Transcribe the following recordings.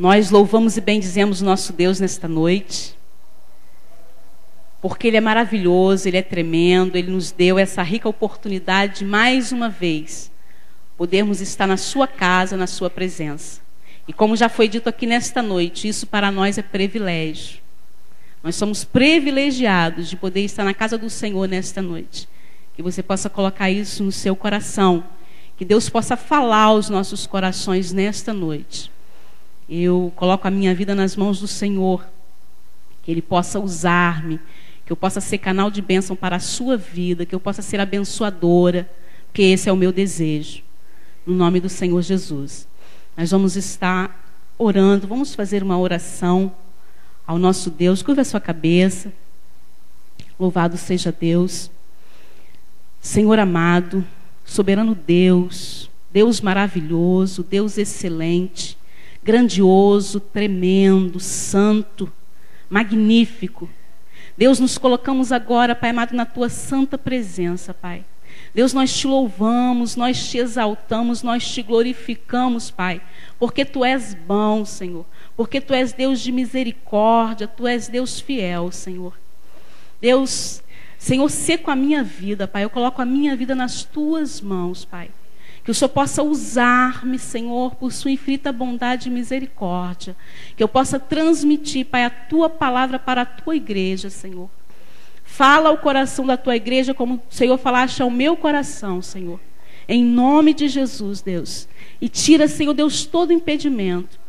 Nós louvamos e bendizemos o nosso Deus nesta noite, porque Ele é maravilhoso, Ele é tremendo, Ele nos deu essa rica oportunidade de, mais uma vez, podermos estar na sua casa, na sua presença. E como já foi dito aqui nesta noite, isso para nós é privilégio. Nós somos privilegiados de poder estar na casa do Senhor nesta noite. Que você possa colocar isso no seu coração. Que Deus possa falar aos nossos corações nesta noite. Eu coloco a minha vida nas mãos do Senhor. Que Ele possa usar-me. Que eu possa ser canal de bênção para a sua vida. Que eu possa ser abençoadora. Porque esse é o meu desejo. No nome do Senhor Jesus. Nós vamos estar orando. Vamos fazer uma oração ao nosso Deus. Curva a sua cabeça. Louvado seja Deus. Senhor amado, soberano Deus, Deus maravilhoso, Deus excelente, grandioso, tremendo, santo, magnífico. Deus, nos colocamos agora, Pai amado, na Tua santa presença, Pai. Deus, nós Te louvamos, nós Te exaltamos, nós Te glorificamos, Pai, porque Tu és bom, Senhor, porque Tu és Deus de misericórdia, Tu és Deus fiel, Senhor. Deus, Senhor, sê com a minha vida, Pai, eu coloco a minha vida nas Tuas mãos, Pai. Que o Senhor possa usar-me, Senhor, por Sua infinita bondade e misericórdia. Que eu possa transmitir, Pai, a Tua palavra para a Tua igreja, Senhor. Fala ao coração da Tua igreja como o Senhor falaste ao meu coração, Senhor. Em nome de Jesus, Deus. E tira, Senhor Deus, todo impedimento.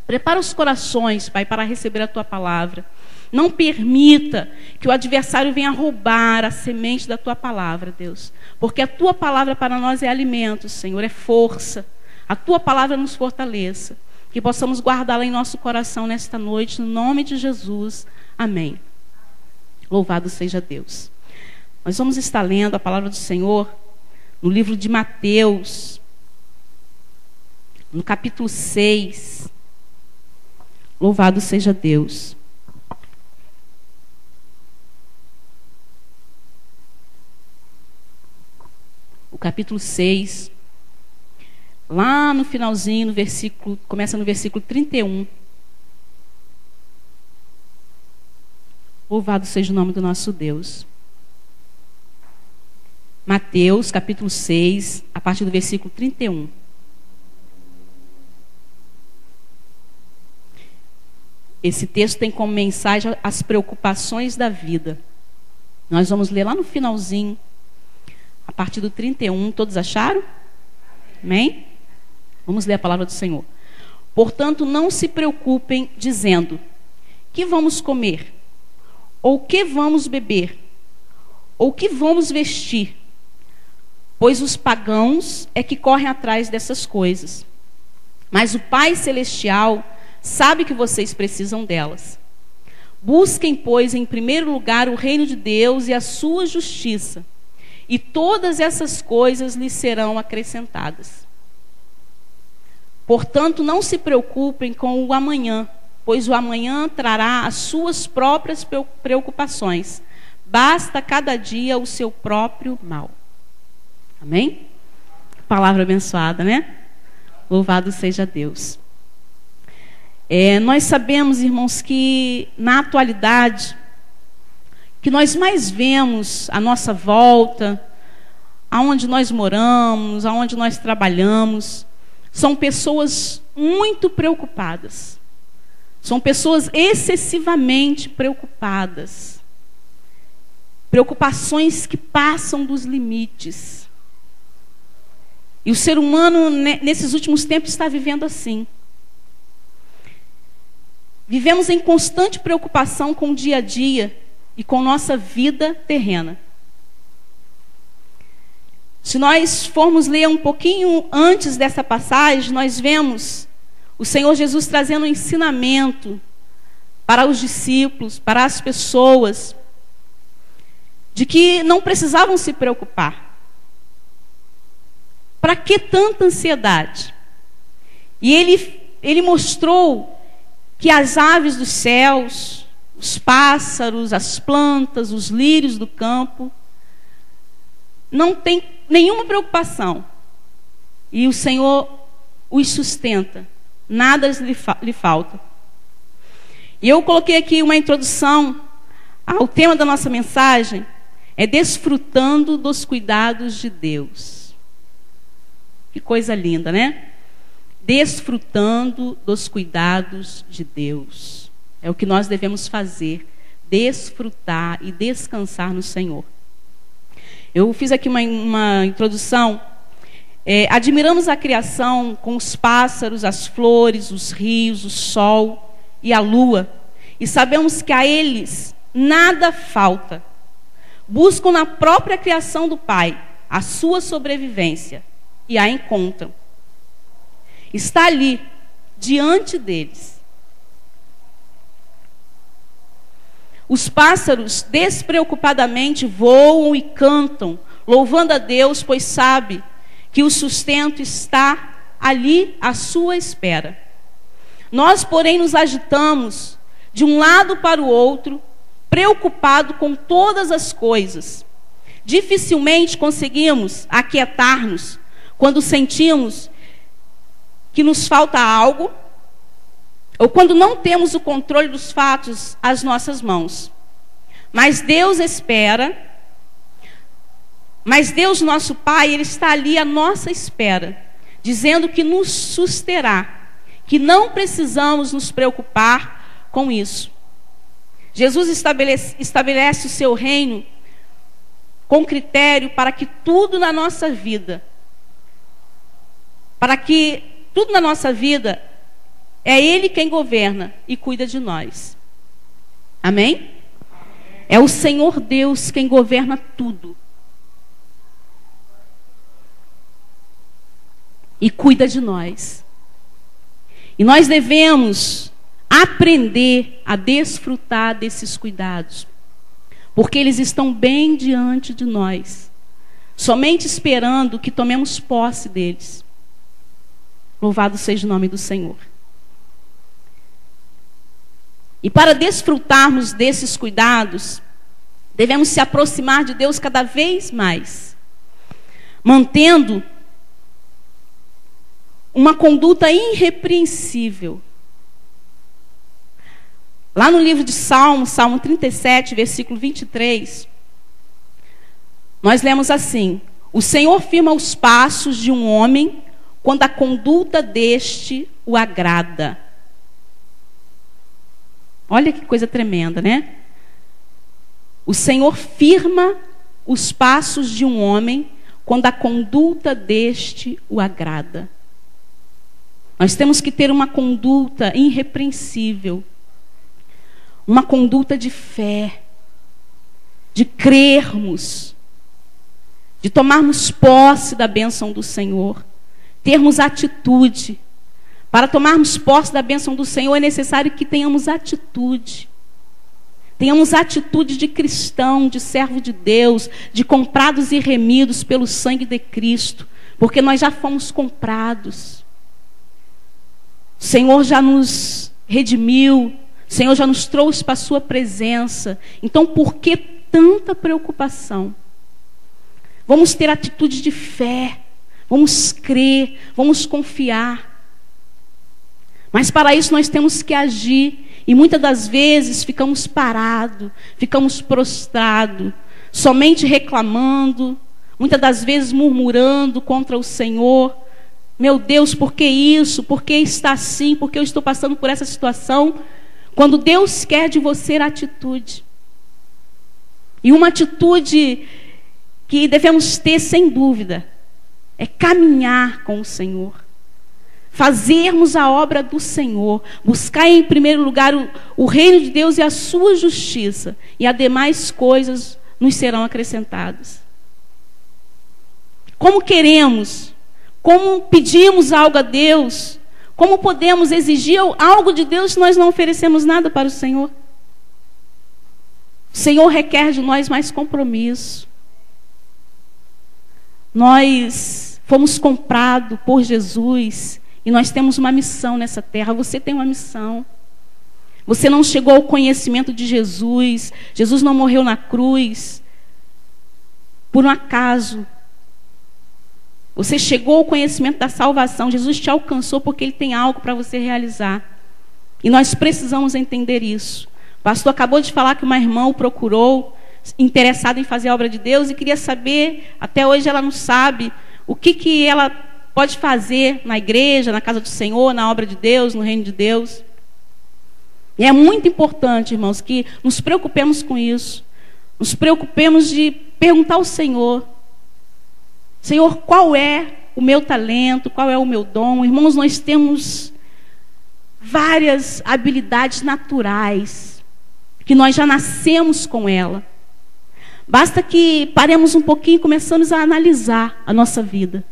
Prepara os corações, Pai, para receber a Tua palavra. Não permita que o adversário venha roubar a semente da Tua palavra, Deus. Porque a Tua palavra para nós é alimento, Senhor, é força. A Tua palavra nos fortaleça. Que possamos guardá-la em nosso coração nesta noite, no nome de Jesus. Amém. Louvado seja Deus. Nós vamos estar lendo a palavra do Senhor no livro de Mateus, no capítulo 6. Louvado seja Deus. O capítulo 6, lá no finalzinho, no versículo, começa no versículo 31. Louvado seja o nome do nosso Deus. Mateus, capítulo 6, a partir do versículo 31. Esse texto tem como mensagem as preocupações da vida. Nós vamos ler lá no finalzinho, a partir do 31, todos acharam? Amém? Vamos ler a palavra do Senhor. Portanto, não se preocupem dizendo: que vamos comer? Ou que vamos beber? Ou que vamos vestir? Pois os pagãos é que correm atrás dessas coisas. Mas o Pai Celestial sabe que vocês precisam delas. Busquem, pois, em primeiro lugar o reino de Deus e a sua justiça. E todas essas coisas lhes serão acrescentadas. Portanto, não se preocupem com o amanhã, pois o amanhã trará as suas próprias preocupações. Basta cada dia o seu próprio mal. Amém? Palavra abençoada, né? Louvado seja Deus. Nós sabemos, irmãos, que na atualidade, que nós mais vemos à nossa volta, aonde nós moramos, aonde nós trabalhamos, são pessoas muito preocupadas. São pessoas excessivamente preocupadas. Preocupações que passam dos limites. E o ser humano, nesses últimos tempos, está vivendo assim. Vivemos em constante preocupação com o dia a dia e com nossa vida terrena. Se nós formos ler um pouquinho antes dessa passagem, nós vemos o Senhor Jesus trazendo um ensinamento para os discípulos, para as pessoas, de que não precisavam se preocupar. Para que tanta ansiedade? E ele mostrou que as aves dos céus, os pássaros, as plantas, os lírios do campo, não têm nenhuma preocupação. E o Senhor os sustenta. nada lhe falta. E eu coloquei aqui uma introdução ao tema da nossa mensagem, é desfrutando dos cuidados de Deus. Que coisa linda, né? Desfrutando dos cuidados de Deus. É o que nós devemos fazer, desfrutar e descansar no Senhor. Eu fiz aqui uma introdução. Admiramos a criação com os pássaros, as flores, os rios, o sol e a lua. E sabemos que a eles nada falta. Buscam na própria criação do Pai a sua sobrevivência e a encontram. Está ali, diante deles. Os pássaros despreocupadamente voam e cantam, louvando a Deus, pois sabe que o sustento está ali à sua espera. Nós, porém, nos agitamos de um lado para o outro, preocupado com todas as coisas. Dificilmente conseguimos aquietar-nos quando sentimos que nos falta algo, ou quando não temos o controle dos fatos às nossas mãos. Mas Deus espera, mas Deus, nosso Pai, Ele está ali à nossa espera, dizendo que nos susterá, que não precisamos nos preocupar com isso. Jesus estabelece o seu reino com critério para que tudo na nossa vida, é Ele quem governa e cuida de nós. Amém? É o Senhor Deus quem governa tudo. E cuida de nós. E nós devemos aprender a desfrutar desses cuidados. Porque eles estão bem diante de nós. Somente esperando que tomemos posse deles. Louvado seja o nome do Senhor. E para desfrutarmos desses cuidados, devemos se aproximar de Deus cada vez mais, mantendo uma conduta irrepreensível. Lá no livro de Salmos, Salmo 37, versículo 23, nós lemos assim: o Senhor firma os passos de um homem quando a conduta deste o agrada. Olha que coisa tremenda, né? O Senhor firma os passos de um homem quando a conduta deste o agrada. Nós temos que ter uma conduta irrepreensível, uma conduta de fé, de crermos, de tomarmos posse da bênção do Senhor, termos atitude. Para tomarmos posse da bênção do Senhor é necessário que tenhamos atitude. Tenhamos atitude de cristão, de servo de Deus, de comprados e remidos pelo sangue de Cristo, porque nós já fomos comprados. O Senhor já nos redimiu, o Senhor já nos trouxe para a sua presença. Então, por que tanta preocupação? Vamos ter atitude de fé, vamos crer, vamos confiar. Mas para isso nós temos que agir. E muitas das vezes ficamos parados, ficamos prostrados, somente reclamando, muitas das vezes murmurando contra o Senhor. Meu Deus, por que isso? Por que está assim? Por que eu estou passando por essa situação? Quando Deus quer de você atitude. E uma atitude que devemos ter sem dúvida é caminhar com o Senhor. Fazermos a obra do Senhor, buscar em primeiro lugar o reino de Deus e a sua justiça, e as demais coisas nos serão acrescentadas. Como queremos, como pedimos algo a Deus, como podemos exigir algo de Deus se nós não oferecemos nada para o Senhor? O Senhor requer de nós mais compromisso. Nós fomos comprados por Jesus. E nós temos uma missão nessa terra. Você tem uma missão. Você não chegou ao conhecimento de Jesus. Jesus não morreu na cruz por um acaso. Você chegou ao conhecimento da salvação. Jesus te alcançou porque Ele tem algo para você realizar. E nós precisamos entender isso. O pastor acabou de falar que uma irmã o procurou, interessada em fazer a obra de Deus, e queria saber, até hoje ela não sabe, o que ela pode fazer na igreja, na casa do Senhor, na obra de Deus, no reino de Deus. E é muito importante, irmãos, que nos preocupemos com isso. Nos preocupemos de perguntar ao Senhor: Senhor, qual é o meu talento? Qual é o meu dom? Irmãos, nós temos várias habilidades naturais, que nós já nascemos com ela. Basta que paremos um pouquinho e começamos a analisar a nossa vida.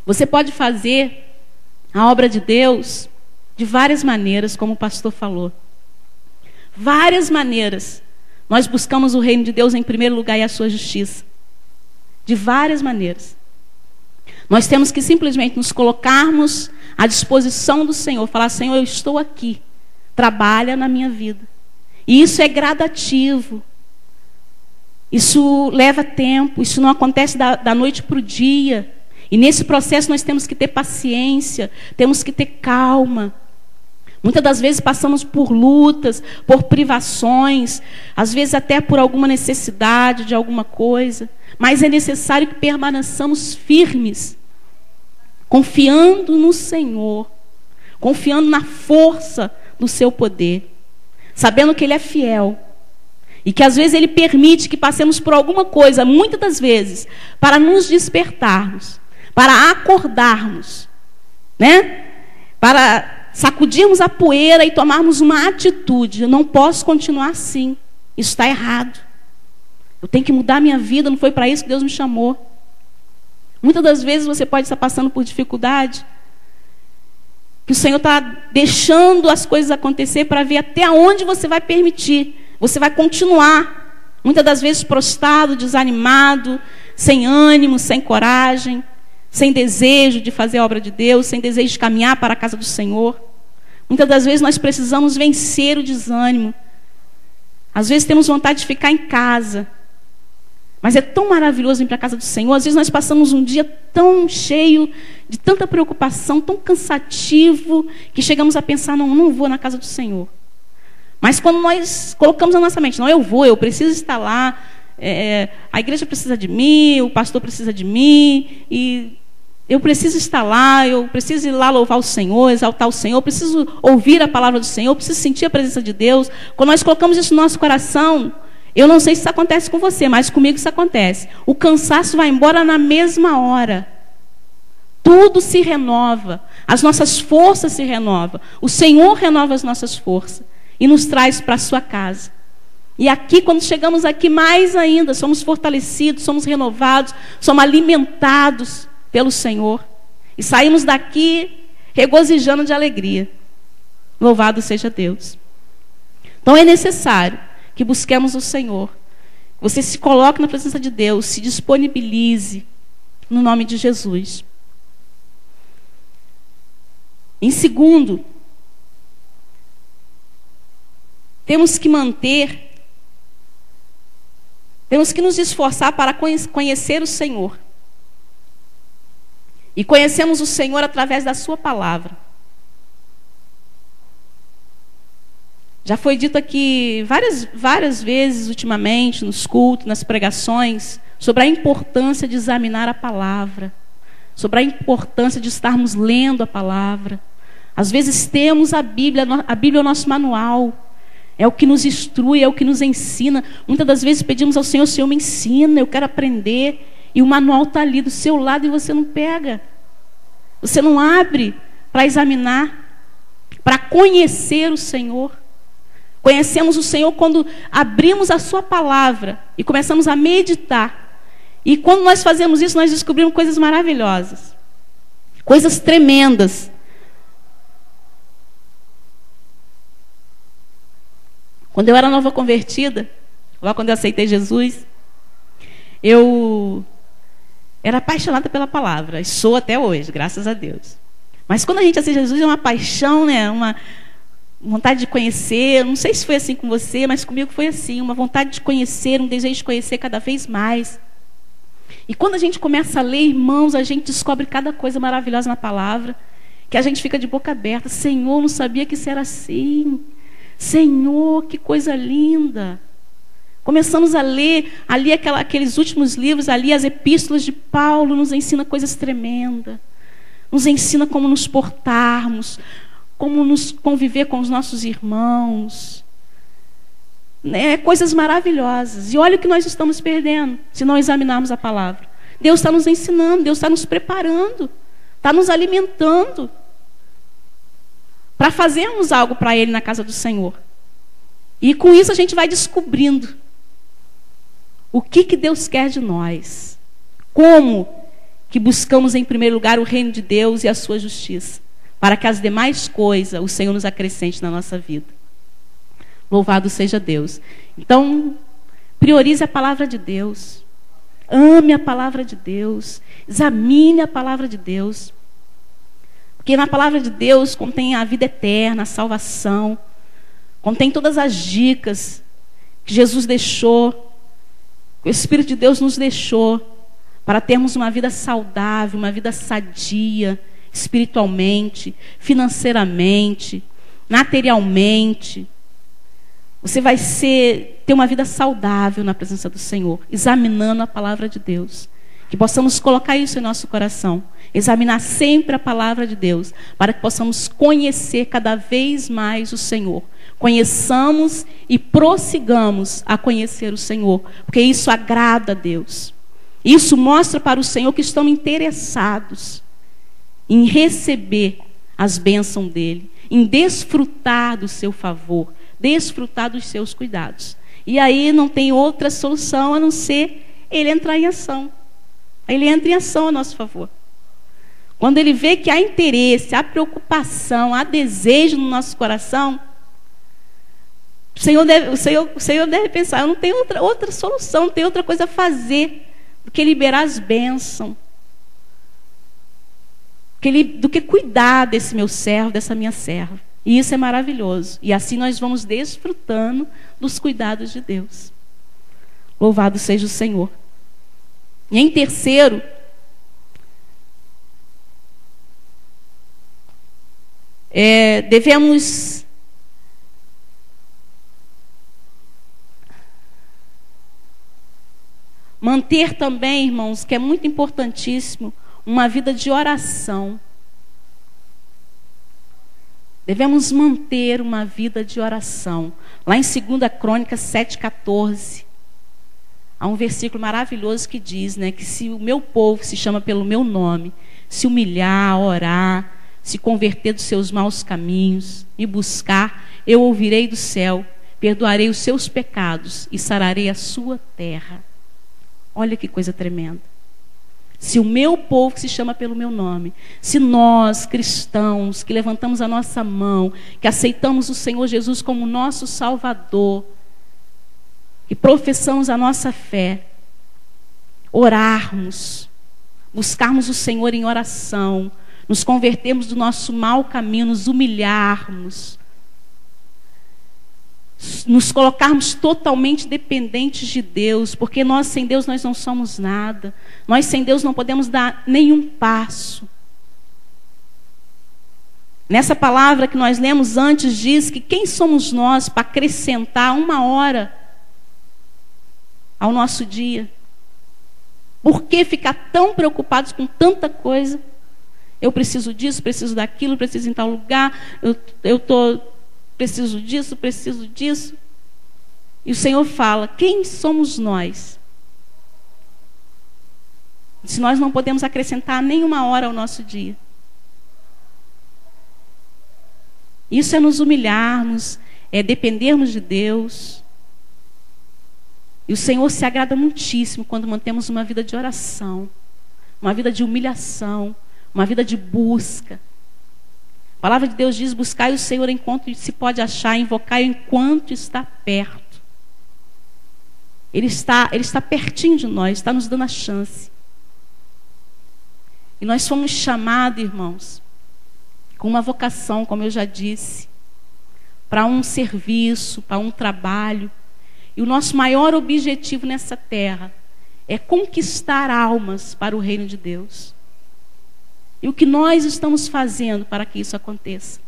Você pode fazer a obra de Deus de várias maneiras, como o pastor falou. Várias maneiras. Nós buscamos o reino de Deus em primeiro lugar e a sua justiça. De várias maneiras. Nós temos que simplesmente nos colocarmos à disposição do Senhor. Falar: Senhor, eu estou aqui. Trabalha na minha vida. E isso é gradativo. Isso leva tempo. Isso não acontece da noite para o dia. E nesse processo nós temos que ter paciência. Temos que ter calma. Muitas das vezes passamos por lutas, por privações, às vezes até por alguma necessidade de alguma coisa. Mas é necessário que permaneçamos firmes, confiando no Senhor, confiando na força do seu poder, sabendo que Ele é fiel. E que às vezes Ele permite que passemos por alguma coisa, muitas das vezes, para nos despertarmos, para acordarmos, né? Para sacudirmos a poeira e tomarmos uma atitude. Eu não posso continuar assim. Isso está errado. Eu tenho que mudar a minha vida, não foi para isso que Deus me chamou. Muitas das vezes você pode estar passando por dificuldade, que o Senhor está deixando as coisas acontecer para ver até onde você vai permitir. Você vai continuar, muitas das vezes prostrado, desanimado, sem ânimo, sem coragem, sem desejo de fazer a obra de Deus, sem desejo de caminhar para a casa do Senhor. Muitas das vezes nós precisamos vencer o desânimo. Às vezes temos vontade de ficar em casa, mas é tão maravilhoso ir para a casa do Senhor. Às vezes nós passamos um dia tão cheio de tanta preocupação, tão cansativo, que chegamos a pensar: não vou na casa do Senhor. Mas quando nós colocamos na nossa mente: não, eu preciso estar lá, a igreja precisa de mim, o pastor precisa de mim, e eu preciso estar lá, eu preciso ir lá louvar o Senhor, exaltar o Senhor, eu preciso ouvir a palavra do Senhor, eu preciso sentir a presença de Deus. Quando nós colocamos isso no nosso coração, eu não sei se isso acontece com você, mas comigo isso acontece. O cansaço vai embora na mesma hora. Tudo se renova, as nossas forças se renovam. O Senhor renova as nossas forças e nos traz para a sua casa. E aqui, quando chegamos aqui, mais ainda, somos fortalecidos, somos renovados, somos alimentados pelo Senhor. E saímos daqui regozijando de alegria. Louvado seja Deus. Então é necessário que busquemos o Senhor. Você se coloque na presença de Deus, se disponibilize no nome de Jesus. Em segundo, temos que nos esforçar para conhecer o Senhor. E conhecemos o Senhor através da sua palavra. Já foi dito aqui várias vezes ultimamente, nos cultos, nas pregações, sobre a importância de examinar a palavra, sobre a importância de estarmos lendo a palavra. Às vezes temos a Bíblia é o nosso manual, é o que nos instrui, é o que nos ensina. Muitas das vezes pedimos ao Senhor: Senhor, me ensina, eu quero aprender. E o manual está ali do seu lado e você não pega. Você não abre para examinar, para conhecer o Senhor. Conhecemos o Senhor quando abrimos a sua palavra e começamos a meditar. E quando nós fazemos isso, nós descobrimos coisas maravilhosas. Coisas tremendas. Quando eu era nova convertida, logo quando eu aceitei Jesus, eu era apaixonada pela palavra. E sou até hoje, graças a Deus. Mas quando a gente aceita Jesus, é uma paixão, né? vontade de conhecer, não sei se foi assim com você, mas comigo foi assim, uma vontade de conhecer, um desejo de conhecer cada vez mais. E quando a gente começa a ler, irmãos, a gente descobre cada coisa maravilhosa na palavra, que a gente fica de boca aberta. Senhor, não sabia que isso era assim. Senhor, que coisa linda. Começamos a ler ali aqueles últimos livros, ali as epístolas de Paulo, nos ensina coisas tremendas. Nos ensina como nos portarmos, como nos conviver com os nossos irmãos. Coisas maravilhosas. E olha o que nós estamos perdendo, se não examinarmos a palavra. Deus está nos ensinando, Deus está nos preparando, está nos alimentando para fazermos algo para Ele na casa do Senhor. E com isso a gente vai descobrindo o que Deus quer de nós. Como que buscamos em primeiro lugar o reino de Deus e a sua justiça, para que as demais coisas o Senhor nos acrescente na nossa vida. Louvado seja Deus. Então, priorize a palavra de Deus. Ame a palavra de Deus. Examine a palavra de Deus. Porque na palavra de Deus contém a vida eterna, a salvação. Contém todas as dicas que Jesus deixou, que o Espírito de Deus nos deixou, para termos uma vida saudável, uma vida sadia, espiritualmente, financeiramente, materialmente. Você vai ter uma vida saudável na presença do Senhor, examinando a palavra de Deus. Que possamos colocar isso em nosso coração, examinar sempre a palavra de Deus, para que possamos conhecer cada vez mais o Senhor. Conheçamos e prossigamos a conhecer o Senhor, porque isso agrada a Deus. Isso mostra para o Senhor que estão interessados em receber as bênçãos dEle, em desfrutar do seu favor, desfrutar dos seus cuidados. E aí não tem outra solução a não ser Ele entrar em ação. Ele entra em ação a nosso favor. Quando Ele vê que há interesse, há preocupação, há desejo no nosso coração, o Senhor deve pensar, eu não tenho outra solução, não tenho outra coisa a fazer do que liberar as bênçãos, do que cuidar desse meu servo, dessa minha serva. E isso é maravilhoso. E assim nós vamos desfrutando dos cuidados de Deus. Louvado seja o Senhor. E em terceiro, devemos manter também, irmãos, que é muito importantíssimo, uma vida de oração. Devemos manter uma vida de oração. Lá em 2 Crônicas 7,14, há um versículo maravilhoso que diz, que se o meu povo, que se chama pelo meu nome, se humilhar, orar, se converter dos seus maus caminhos, me buscar, eu ouvirei do céu, perdoarei os seus pecados e sararei a sua terra. Olha que coisa tremenda. Se o meu povo, que se chama pelo meu nome, se nós, cristãos, que levantamos a nossa mão, que aceitamos o Senhor Jesus como nosso Salvador, que professamos a nossa fé, orarmos, buscarmos o Senhor em oração, nos convertermos do nosso mau caminho, nos humilharmos, nos colocarmos totalmente dependentes de Deus, porque nós sem Deus nós não somos nada, nós sem Deus não podemos dar nenhum passo. Nessa palavra que nós lemos antes diz que quem somos nós para acrescentar 1 hora ao nosso dia? Por que ficar tão preocupados com tanta coisa? Eu preciso disso, preciso daquilo, preciso ir em tal lugar, preciso disso, preciso disso. E o Senhor fala, quem somos nós? Se nós não podemos acrescentar nem 1 hora ao nosso dia. Isso é nos humilharmos, é dependermos de Deus. E o Senhor se agrada muitíssimo quando mantemos uma vida de oração, uma vida de humilhação, uma vida de busca. A palavra de Deus diz, buscai o Senhor enquanto se pode achar, invocai-o enquanto está perto. Ele está pertinho de nós, está nos dando a chance. E nós fomos chamados, irmãos, com uma vocação, como eu já disse, para um serviço, para um trabalho. E o nosso maior objetivo nessa terra é conquistar almas para o reino de Deus. E o que nós estamos fazendo para que isso aconteça?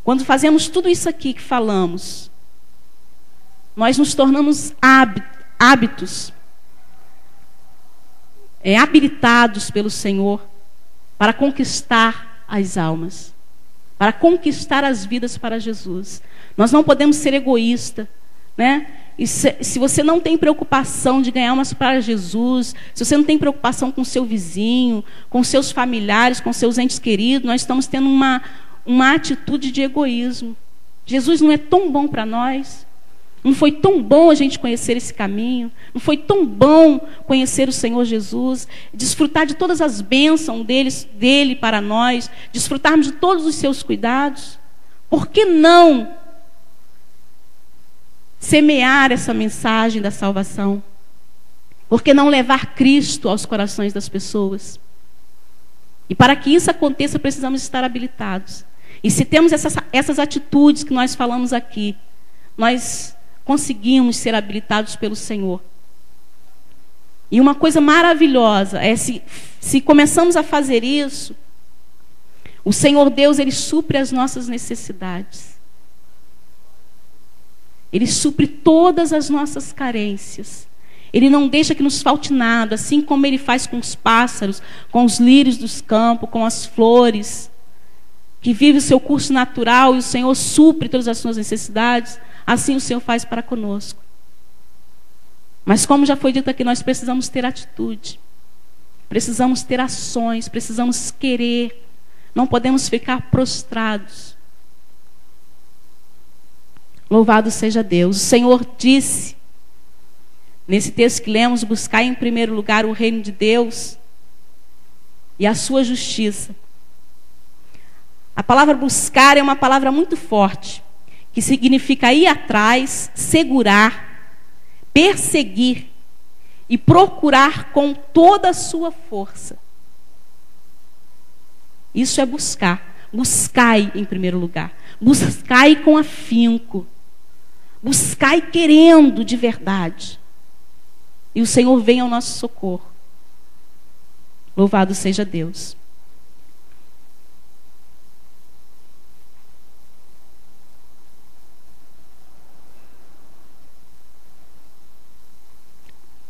Quando fazemos tudo isso aqui que falamos, nós nos tornamos habilitados pelo Senhor para conquistar as almas, para conquistar as vidas para Jesus. Nós não podemos ser egoístas, né? E se você não tem preocupação de ganhar umas para Jesus, se você não tem preocupação com o seu vizinho, com seus familiares, com seus entes queridos, nós estamos tendo uma atitude de egoísmo. Jesus não é tão bom para nós. Não foi tão bom a gente conhecer esse caminho. Não foi tão bom conhecer o Senhor Jesus, desfrutar de todas as bênçãos dele para nós, desfrutarmos de todos os seus cuidados. Por que não semear essa mensagem da salvação? Por que não levar Cristo aos corações das pessoas? E para que isso aconteça, precisamos estar habilitados. E se temos essas atitudes que nós falamos aqui, nós conseguimos ser habilitados pelo Senhor. E uma coisa maravilhosa é se começamos a fazer isso, o Senhor Deus, Ele supre as nossas necessidades. Ele supre todas as nossas carências. Ele não deixa que nos falte nada, assim como Ele faz com os pássaros, com os lírios dos campos, com as flores, que vive o seu curso natural e o Senhor supre todas as suas necessidades. Assim o Senhor faz para conosco. Mas como já foi dito aqui, nós precisamos ter atitude. Precisamos ter ações, precisamos querer. Não podemos ficar prostrados. Louvado seja Deus. O Senhor disse, nesse texto que lemos, buscai em primeiro lugar o reino de Deus e a sua justiça. A palavra buscar é uma palavra muito forte, que significa ir atrás, segurar, perseguir e procurar com toda a sua força. Isso é buscar. Buscai em primeiro lugar. Buscai com afinco. Buscai querendo de verdade. E o Senhor vem ao nosso socorro. Louvado seja Deus.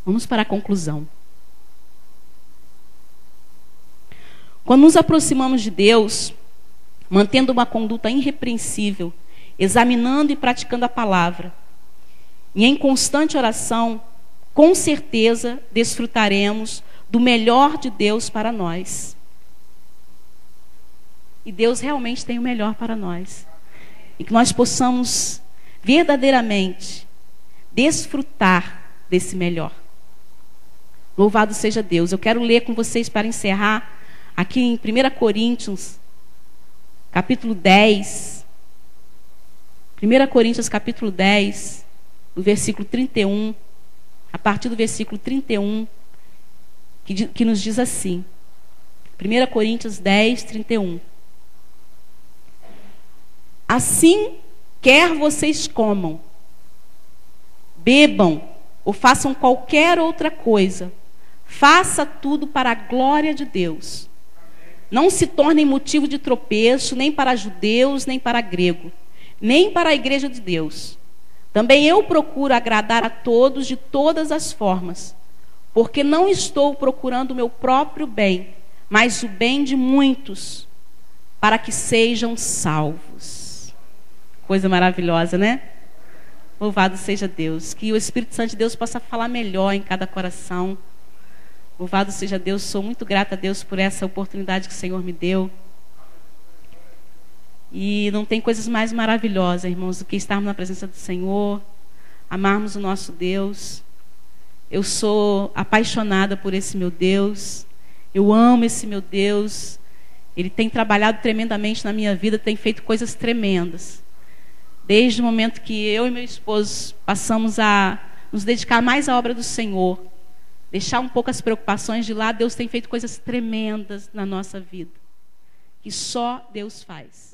Vamos para a conclusão. Quando nos aproximamos de Deus, mantendo uma conduta irrepreensível, examinando e praticando a palavra, e em constante oração, com certeza desfrutaremos do melhor de Deus para nós. E Deus realmente tem o melhor para nós. E que nós possamos verdadeiramente desfrutar desse melhor. Louvado seja Deus. Eu quero ler com vocês para encerrar aqui em 1 Coríntios, capítulo 10. 1 Coríntios, capítulo 10, do versículo 31, a partir do versículo 31, que nos diz assim. 1 Coríntios 10, 31. Assim, quer vocês comam, bebam ou façam qualquer outra coisa, faça tudo para a glória de Deus. Não se tornem motivo de tropeço, nem para judeus, nem para grego, nem para a igreja de Deus. Também eu procuro agradar a todos de todas as formas, porque não estou procurando o meu próprio bem, mas o bem de muitos, para que sejam salvos. Coisa maravilhosa, né? Louvado seja Deus. Que o Espírito Santo de Deus possa falar melhor em cada coração. Louvado seja Deus. Sou muito grata a Deus por essa oportunidade que o Senhor me deu. E não tem coisas mais maravilhosas, irmãos, do que estarmos na presença do Senhor, amarmos o nosso Deus. Eu sou apaixonada por esse meu Deus. Eu amo esse meu Deus. Ele tem trabalhado tremendamente na minha vida, tem feito coisas tremendas. Desde o momento que eu e meu esposo passamos a nos dedicar mais à obra do Senhor, deixar um pouco as preocupações de lado, Deus tem feito coisas tremendas na nossa vida, que só Deus faz.